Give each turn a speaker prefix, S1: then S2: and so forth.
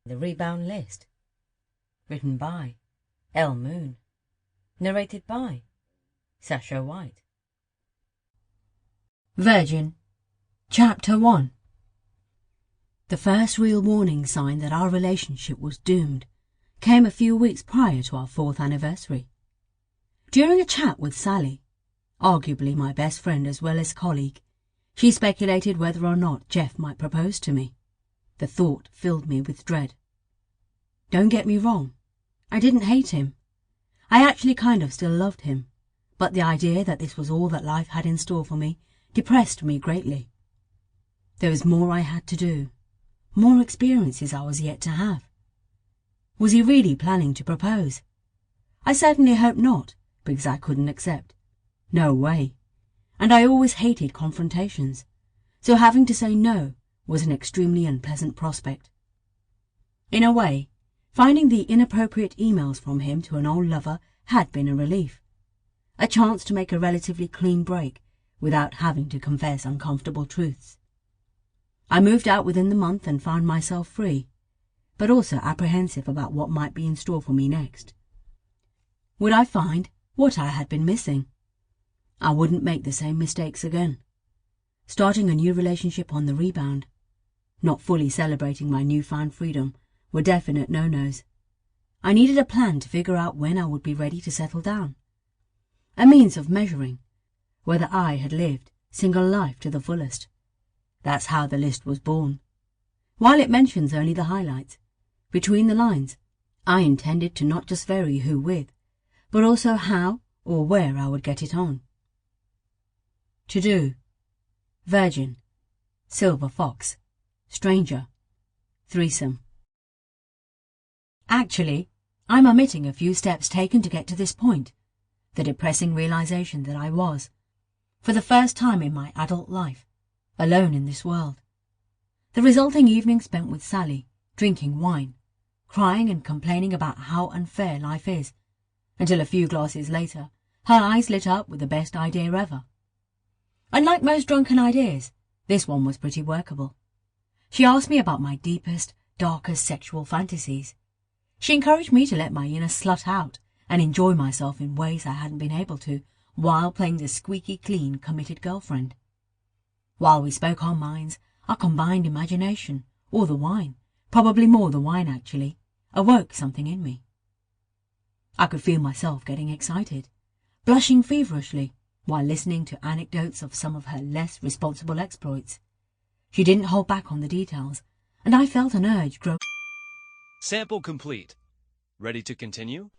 S1: The Rebound List. Written by Moone. Narrated by Sasha White. Virgin. Chapter 1. The first real warning sign that our relationship was doomed came a few weeks prior to our 4th anniversary. During a chat with Sally, arguably my best friend as well as colleague, she speculated whether or not Jeff might propose to me. The thought filled me with dread. Don't get me wrong, I didn't hate him. I actually kind of still loved him, but the idea that this was all that life had in store for me depressed me greatly. There was more I had to do, more experiences I was yet to have. Was he really planning to propose? I certainly hoped not, because I couldn't accept. No way. And I always hated confrontations, so having to say no was an extremely unpleasant prospect. In a way, finding the inappropriate emails from him to an old lover had been a relief. A chance to make a relatively clean break without having to confess uncomfortable truths. I moved out within the month and found myself free, but also apprehensive about what might be in store for me next. Would I find what I had been missing? I wouldn't make the same mistakes again. Starting a new relationship on the rebound, not fully celebrating my newfound freedom, were definite no-nos. I needed a plan to figure out when I would be ready to settle down. A means of measuring whether I had lived single life to the fullest. That's how the list was born. While it mentions only the highlights, between the lines, I intended to not just vary who with, but also how or where I would get it on. To do: virgin, silver fox, stranger, threesome. Actually, I'm omitting a few steps taken to get to this point, the depressing realization that I was, for the first time in my adult life, alone in this world. The resulting evening spent with Sally, drinking wine, crying and complaining about how unfair life is, until a few glasses later, her eyes lit up with the best idea ever. Unlike most drunken ideas, this one was pretty workable. She asked me about my deepest, darkest sexual fantasies. She encouraged me to let my inner slut out and enjoy myself in ways I hadn't been able to while playing the squeaky clean, committed girlfriend. While we spoke our minds, our combined imagination, or the wine, probably more the wine actually, awoke something in me. I could feel myself getting excited, blushing feverishly while listening to anecdotes of some of her less responsible exploits. She didn't hold back on the details, and I felt an urge grow.
S2: Sample complete. Ready to continue?